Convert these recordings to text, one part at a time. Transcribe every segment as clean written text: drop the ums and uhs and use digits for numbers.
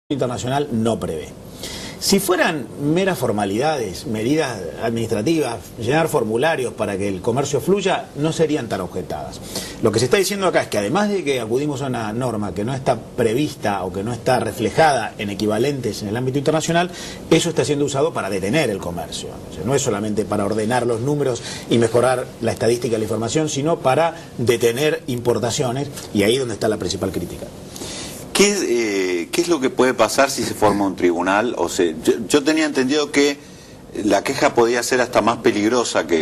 internacional no prevé. Si fueran meras formalidades, medidas administrativas, llenar formularios para que el comercio fluya, no serían tan objetadas. Lo que se está diciendo acá es que además de que acudimos a una norma que no está prevista o que no está reflejada en equivalentes en el ámbito internacional, eso está siendo usado para detener el comercio. O sea, no es solamente para ordenar los números y mejorar la estadística y la información, sino para detener importaciones, y ahí es donde está la principal crítica. ¿Qué es lo que puede pasar si se forma un tribunal? O sea, yo tenía entendido que la queja podía ser hasta más peligrosa que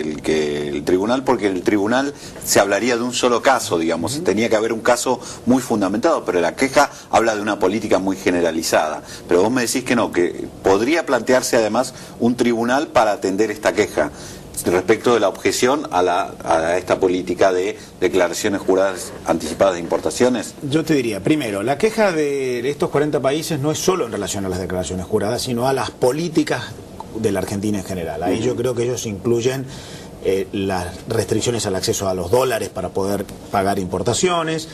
el tribunal, porque en el tribunal se hablaría de un solo caso, digamos, tenía que haber un caso muy fundamentado, pero la queja habla de una política muy generalizada. Pero vos me decís que no, que podría plantearse además un tribunal para atender esta queja respecto de la objeción a esta política de declaraciones juradas anticipadas de importaciones. Yo te diría, primero, la queja de estos 40 países no es solo en relación a las declaraciones juradas, sino a las políticas de la Argentina en general. Ahí yo creo que ellos incluyen las restricciones al acceso a los dólares para poder pagar importaciones,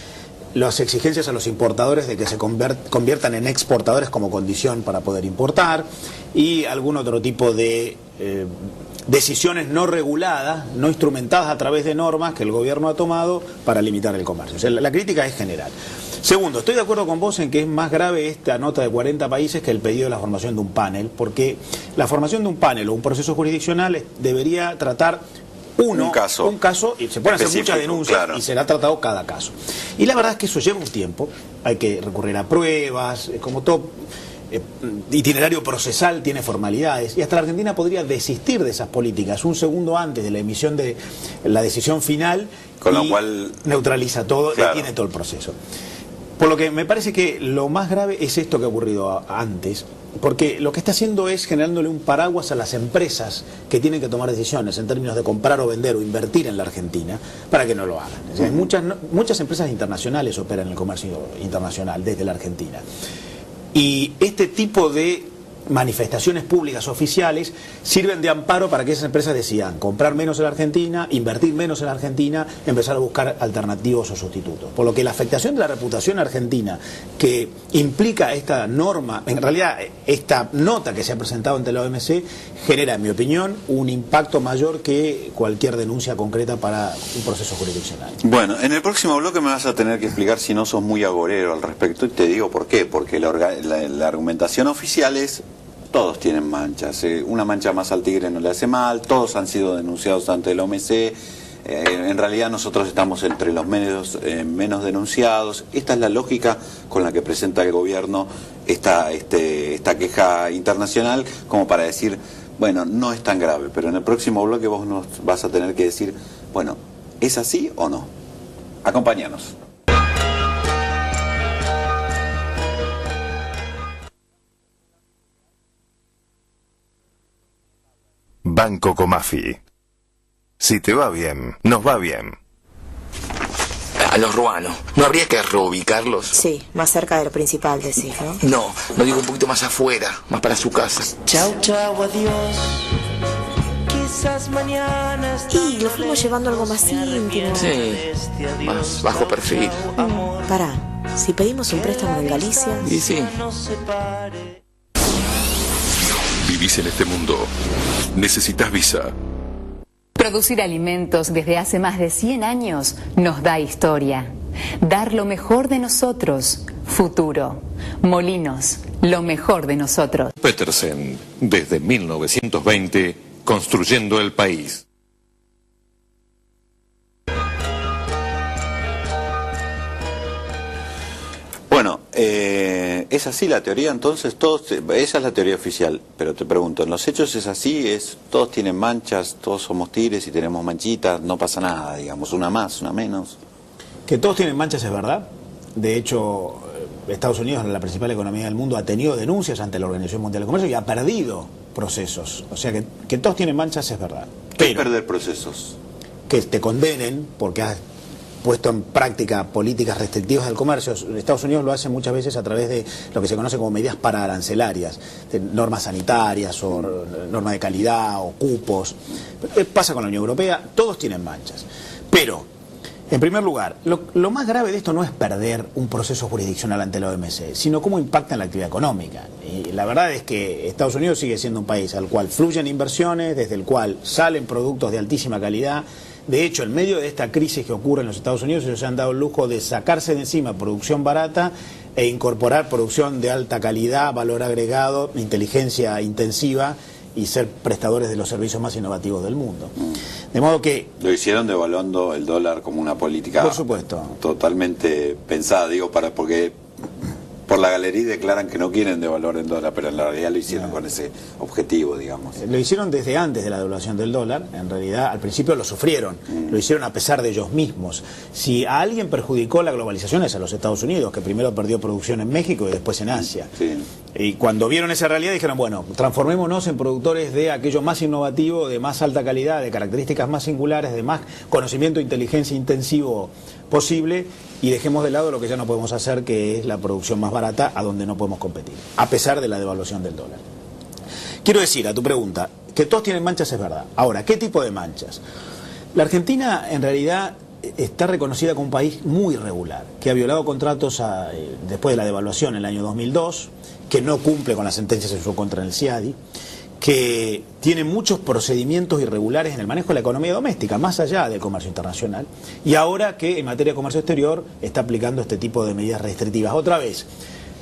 las exigencias a los importadores de que se conviertan en exportadores como condición para poder importar, y algún otro tipo de decisiones no reguladas, no instrumentadas a través de normas que el gobierno ha tomado para limitar el comercio. O sea, la crítica es general. Segundo, estoy de acuerdo con vos en que es más grave esta nota de 40 países que el pedido de la formación de un panel, porque la formación de un panel o un proceso jurisdiccional debería tratar un caso, y se pueden hacer muchas denuncias, claro, y será tratado cada caso. Y la verdad es que eso lleva un tiempo, hay que recurrir a pruebas, como todo itinerario procesal tiene formalidades, y hasta la Argentina podría desistir de esas políticas un segundo antes de la emisión de la decisión final, con lo cual neutraliza todo, claro, detiene todo el proceso. Por lo que me parece que lo más grave es esto que ha ocurrido antes, porque lo que está haciendo es generándole un paraguas a las empresas que tienen que tomar decisiones en términos de comprar o vender o invertir en la Argentina para que no lo hagan. O sea, muchas empresas internacionales operan en el comercio internacional desde la Argentina. Y este tipo de manifestaciones públicas oficiales sirven de amparo para que esas empresas decidan comprar menos en la Argentina, invertir menos en la Argentina, empezar a buscar alternativos o sustitutos. Por lo que la afectación de la reputación argentina que implica esta norma, en realidad esta nota que se ha presentado ante la OMC, genera, en mi opinión, un impacto mayor que cualquier denuncia concreta para un proceso jurisdiccional. Bueno, en el próximo bloque me vas a tener que explicar si no sos muy agorero al respecto, y te digo por qué. Porque la argumentación oficial es: todos tienen manchas, una mancha más al tigre no le hace mal, todos han sido denunciados ante el OMC, en realidad nosotros estamos entre los menos denunciados. Esta es la lógica con la que presenta el gobierno esta queja internacional, como para decir, bueno, no es tan grave. Pero en el próximo bloque vos nos vas a tener que decir, bueno, ¿es así o no? Acompáñanos. Banco Comafi. Si te va bien, nos va bien. A los ruanos, ¿no habría que reubicarlos? Sí, más cerca del principal, decís, ¿no? No digo un poquito más afuera, más para su casa. Chau, chau, adiós. Quizás mañana. Y lo fuimos llevando algo más íntimo. Sí, más bajo perfil. Pará, si pedimos un préstamo en Galicia. Y sí. Vivís en este mundo. Necesitas visa. Producir alimentos desde hace más de 100 años nos da historia. Dar lo mejor de nosotros, futuro. Molinos, lo mejor de nosotros. Petersen, desde 1920, construyendo el país. Bueno, ¿es así la teoría entonces? Esa es la teoría oficial, pero te pregunto, ¿en los hechos es así? ¿Todos tienen manchas, todos somos tigres y tenemos manchitas, no pasa nada, digamos, una más, una menos? Que todos tienen manchas es verdad. De hecho, Estados Unidos, la principal economía del mundo, ha tenido denuncias ante la Organización Mundial de Comercio y ha perdido procesos. O sea, que todos tienen manchas es verdad. ¿Qué es perder procesos? Que te condenen porque has puesto en práctica políticas restrictivas del comercio. Estados Unidos lo hace muchas veces a través de lo que se conoce como medidas pararancelarias, de normas sanitarias o normas de calidad o cupos. Pasa con la Unión Europea, todos tienen manchas. Pero En primer lugar, lo más grave de esto no es perder un proceso jurisdiccional ante la OMC, sino cómo impacta en la actividad económica. Y la verdad es que Estados Unidos sigue siendo un país al cual fluyen inversiones, desde el cual salen productos de altísima calidad. De hecho, en medio de esta crisis que ocurre en los Estados Unidos, ellos se han dado el lujo de sacarse de encima producción barata e incorporar producción de alta calidad, valor agregado, inteligencia intensiva, y ser prestadores de los servicios más innovativos del mundo. De modo que... Lo hicieron devaluando el dólar como una política... Por supuesto. Totalmente pensada, digo, porque por la galería declaran que no quieren devaluar el dólar, pero en la realidad lo hicieron con ese objetivo, digamos. Lo hicieron desde antes de la devaluación del dólar. En realidad, al principio lo sufrieron. Lo hicieron a pesar de ellos mismos. Si a alguien perjudicó la globalización es a los Estados Unidos, que primero perdió producción en México y después en Asia. Sí. Y cuando vieron esa realidad dijeron, bueno, transformémonos en productores de aquello más innovativo, de más alta calidad, de características más singulares, de más conocimiento e inteligencia intensivo posible, y dejemos de lado lo que ya no podemos hacer, que es la producción más barata, a donde no podemos competir, a pesar de la devaluación del dólar. Quiero decir, a tu pregunta, que todos tienen manchas es verdad. Ahora, ¿qué tipo de manchas? La Argentina, en realidad, está reconocida como un país muy irregular, que ha violado contratos después de la devaluación en el año 2002, que no cumple con las sentencias en su contra en el CIADI, que tiene muchos procedimientos irregulares en el manejo de la economía doméstica, más allá del comercio internacional, y ahora que en materia de comercio exterior está aplicando este tipo de medidas restrictivas. Otra vez,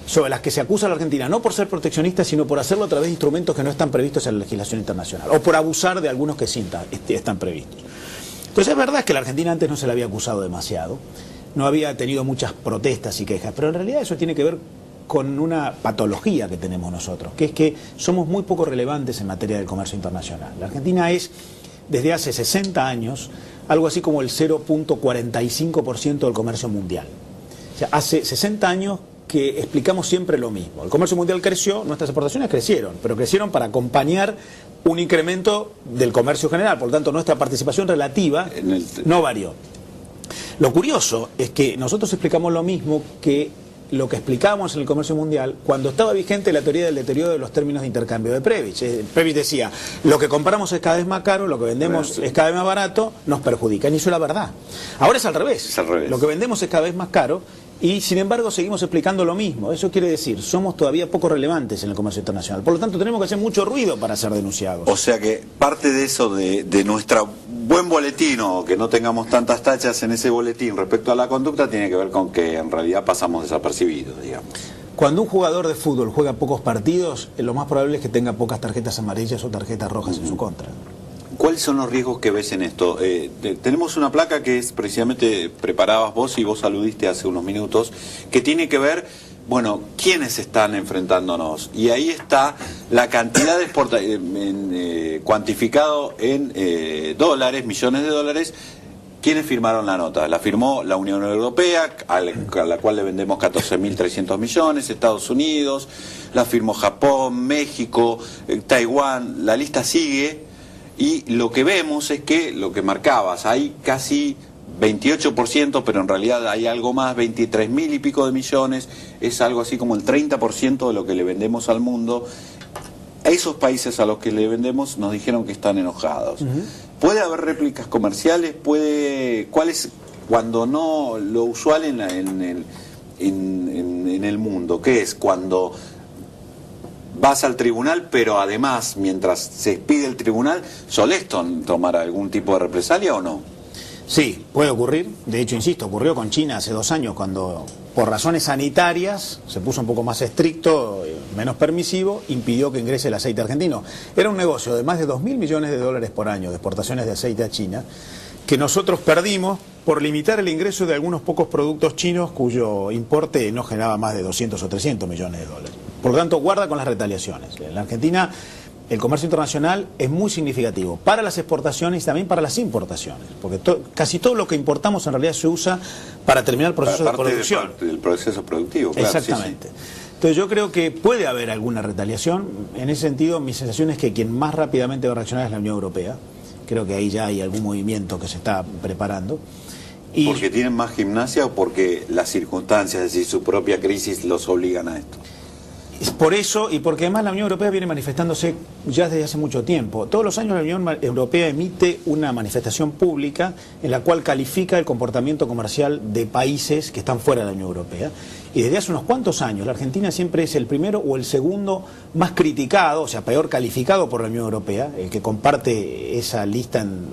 sobre las que se acusa a la Argentina, no por ser proteccionista, sino por hacerlo a través de instrumentos que no están previstos en la legislación internacional, o por abusar de algunos que sí están previstos. Entonces es verdad que la Argentina antes no se la había acusado demasiado, no había tenido muchas protestas y quejas, pero en realidad eso tiene que ver con una patología que tenemos nosotros, que es que somos muy poco relevantes en materia del comercio internacional. La Argentina es, desde hace 60 años, algo así como el 0.45% del comercio mundial. O sea, hace 60 años que explicamos siempre lo mismo. El comercio mundial creció, nuestras exportaciones crecieron, pero crecieron para acompañar un incremento del comercio general, por lo tanto nuestra participación relativa no varió. Lo curioso es que nosotros explicamos lo mismo que lo que explicábamos en el comercio mundial cuando estaba vigente la teoría del deterioro de los términos de intercambio de Prebisch. Prebisch decía, lo que compramos es cada vez más caro, lo que vendemos es cada vez más barato, nos perjudica. Y eso es la verdad. Ahora es al revés. Es al revés. Lo que vendemos es cada vez más caro y sin embargo seguimos explicando lo mismo. Eso quiere decir, somos todavía poco relevantes en el comercio internacional. Por lo tanto, tenemos que hacer mucho ruido para ser denunciados. O sea que parte de eso, de nuestro buen boletín, o que no tengamos tantas tachas en ese boletín respecto a la conducta, tiene que ver con que en realidad pasamos desapercibidos, digamos. Cuando un jugador de fútbol juega pocos partidos, lo más probable es que tenga pocas tarjetas amarillas o tarjetas rojas en su contra. ¿Cuáles son los riesgos que ves en esto? Tenemos una placa que es precisamente, preparabas vos y vos aludiste hace unos minutos, que tiene que ver, bueno, quiénes están enfrentándonos. Y ahí está la cantidad de cuantificado en dólares, millones de dólares. ¿Quiénes firmaron la nota? La firmó la Unión Europea, a la cual le vendemos 14.300 millones, Estados Unidos, la firmó Japón, México, Taiwán, la lista sigue. Y lo que vemos es que, lo que marcabas, hay casi 28%, pero en realidad hay algo más, 23.000 y pico de millones, es algo así como el 30% de lo que le vendemos al mundo. A esos países a los que le vendemos nos dijeron que están enojados. ¿Puede haber réplicas comerciales? ¿Cuál es, cuando no, lo usual en el mundo? ¿Qué es? Cuando vas al tribunal, pero además, mientras se expide el tribunal, ¿solés tomar algún tipo de represalia o no? Sí, puede ocurrir. De hecho, insisto, ocurrió con China hace 2 años, cuando por razones sanitarias se puso un poco más estricto, menos permisivo, impidió que ingrese el aceite argentino. Era un negocio de más de 2.000 millones de dólares por año de exportaciones de aceite a China, que nosotros perdimos por limitar el ingreso de algunos pocos productos chinos cuyo importe no generaba más de 200 o 300 millones de dólares. Por lo tanto, guarda con las retaliaciones. En la Argentina, el comercio internacional es muy significativo para las exportaciones y también para las importaciones, porque casi todo lo que importamos en realidad se usa para terminar el proceso de producción. Del proceso productivo, claro. Exactamente. Sí, sí. Entonces yo creo que puede haber alguna retaliación. En ese sentido, mi sensación es que quien más rápidamente va a reaccionar es la Unión Europea. Creo que ahí ya hay algún movimiento que se está preparando. ¿Porque tienen más gimnasia o porque las circunstancias, es decir, su propia crisis los obligan a esto? Es por eso, y porque además la Unión Europea viene manifestándose ya desde hace mucho tiempo. Todos los años la Unión Europea emite una manifestación pública en la cual califica el comportamiento comercial de países que están fuera de la Unión Europea. Y desde hace unos cuantos años la Argentina siempre es el primero o el segundo más criticado, o sea, peor calificado por la Unión Europea. El que comparte esa lista en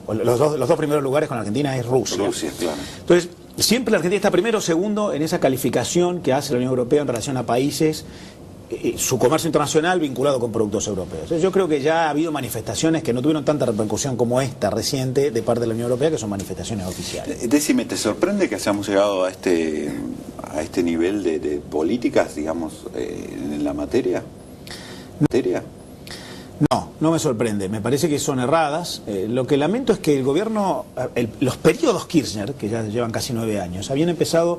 los dos primeros lugares con la Argentina es Rusia. Rusia, claro. Entonces, siempre la Argentina está primero o segundo en esa calificación que hace la Unión Europea en relación a países, su comercio internacional vinculado con productos europeos. Entonces, yo creo que ya ha habido manifestaciones que no tuvieron tanta repercusión como esta reciente de parte de la Unión Europea, que son manifestaciones oficiales. Decime, ¿te sorprende que hayamos llegado a este nivel de políticas, digamos, en la materia? No, no me sorprende. Me parece que son erradas. Lo que lamento es que el gobierno, los periodos Kirchner, que ya llevan casi 9 años, habían empezado,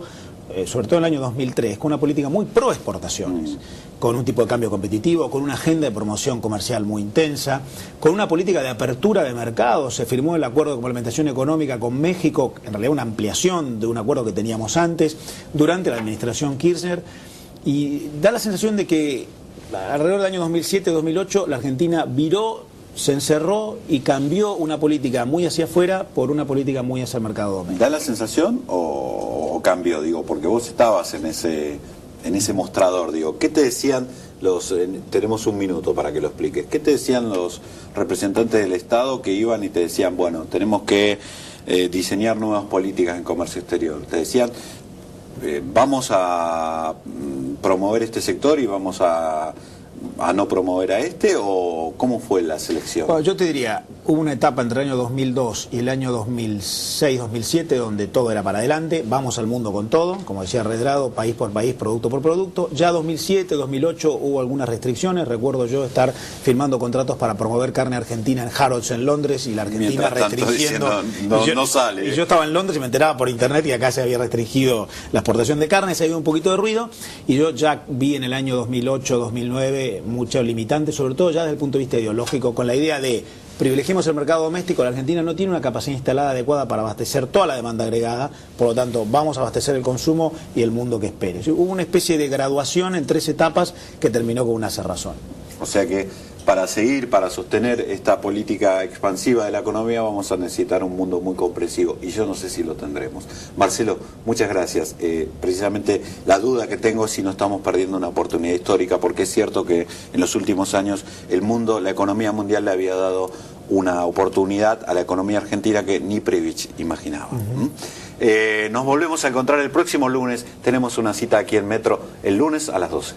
sobre todo en el año 2003, con una política muy pro exportaciones, con un tipo de cambio competitivo, con una agenda de promoción comercial muy intensa, con una política de apertura de mercados. Se firmó el acuerdo de complementación económica con México, en realidad una ampliación de un acuerdo que teníamos antes, durante la administración Kirchner, y da la sensación de que alrededor del año 2007-2008 la Argentina viró, se encerró y cambió una política muy hacia afuera por una política muy hacia el mercado doméstico. ¿Da la sensación o cambió? Digo, porque vos estabas en ese mostrador, digo, ¿qué te decían tenemos un minuto para que lo expliques, ¿qué te decían los representantes del Estado que iban y te decían, bueno, tenemos que diseñar nuevas políticas en comercio exterior? Te decían, vamos a promover este sector y vamos a no promover a este, o cómo fue la selección? Bueno, yo te diría, hubo una etapa entre el año 2002 y el año 2006-2007 donde todo era para adelante, vamos al mundo con todo, como decía Redrado, país por país, producto por producto. Ya 2007-2008 hubo algunas restricciones, recuerdo yo estar firmando contratos para promover carne argentina en Harrods en Londres y la Argentina restringiendo. No sale. Y yo estaba en Londres y me enteraba por internet y acá se había restringido la exportación de carne, se había un poquito de ruido, y yo ya vi en el año 2008-2009 mucho limitante, sobre todo ya desde el punto de vista ideológico, con la idea de privilegiemos el mercado doméstico. La Argentina no tiene una capacidad instalada adecuada para abastecer toda la demanda agregada, por lo tanto vamos a abastecer el consumo y el mundo que espere. Hubo una especie de graduación en 3 etapas que terminó con una cerrazón. O sea que para sostener esta política expansiva de la economía vamos a necesitar un mundo muy comprensivo, y yo no sé si lo tendremos. Marcelo, muchas gracias. Precisamente la duda que tengo es si no estamos perdiendo una oportunidad histórica, porque es cierto que en los últimos años la economía mundial le había dado una oportunidad a la economía argentina que ni Previch imaginaba. Nos volvemos a encontrar el próximo lunes. Tenemos una cita aquí en Metro el lunes a las 12.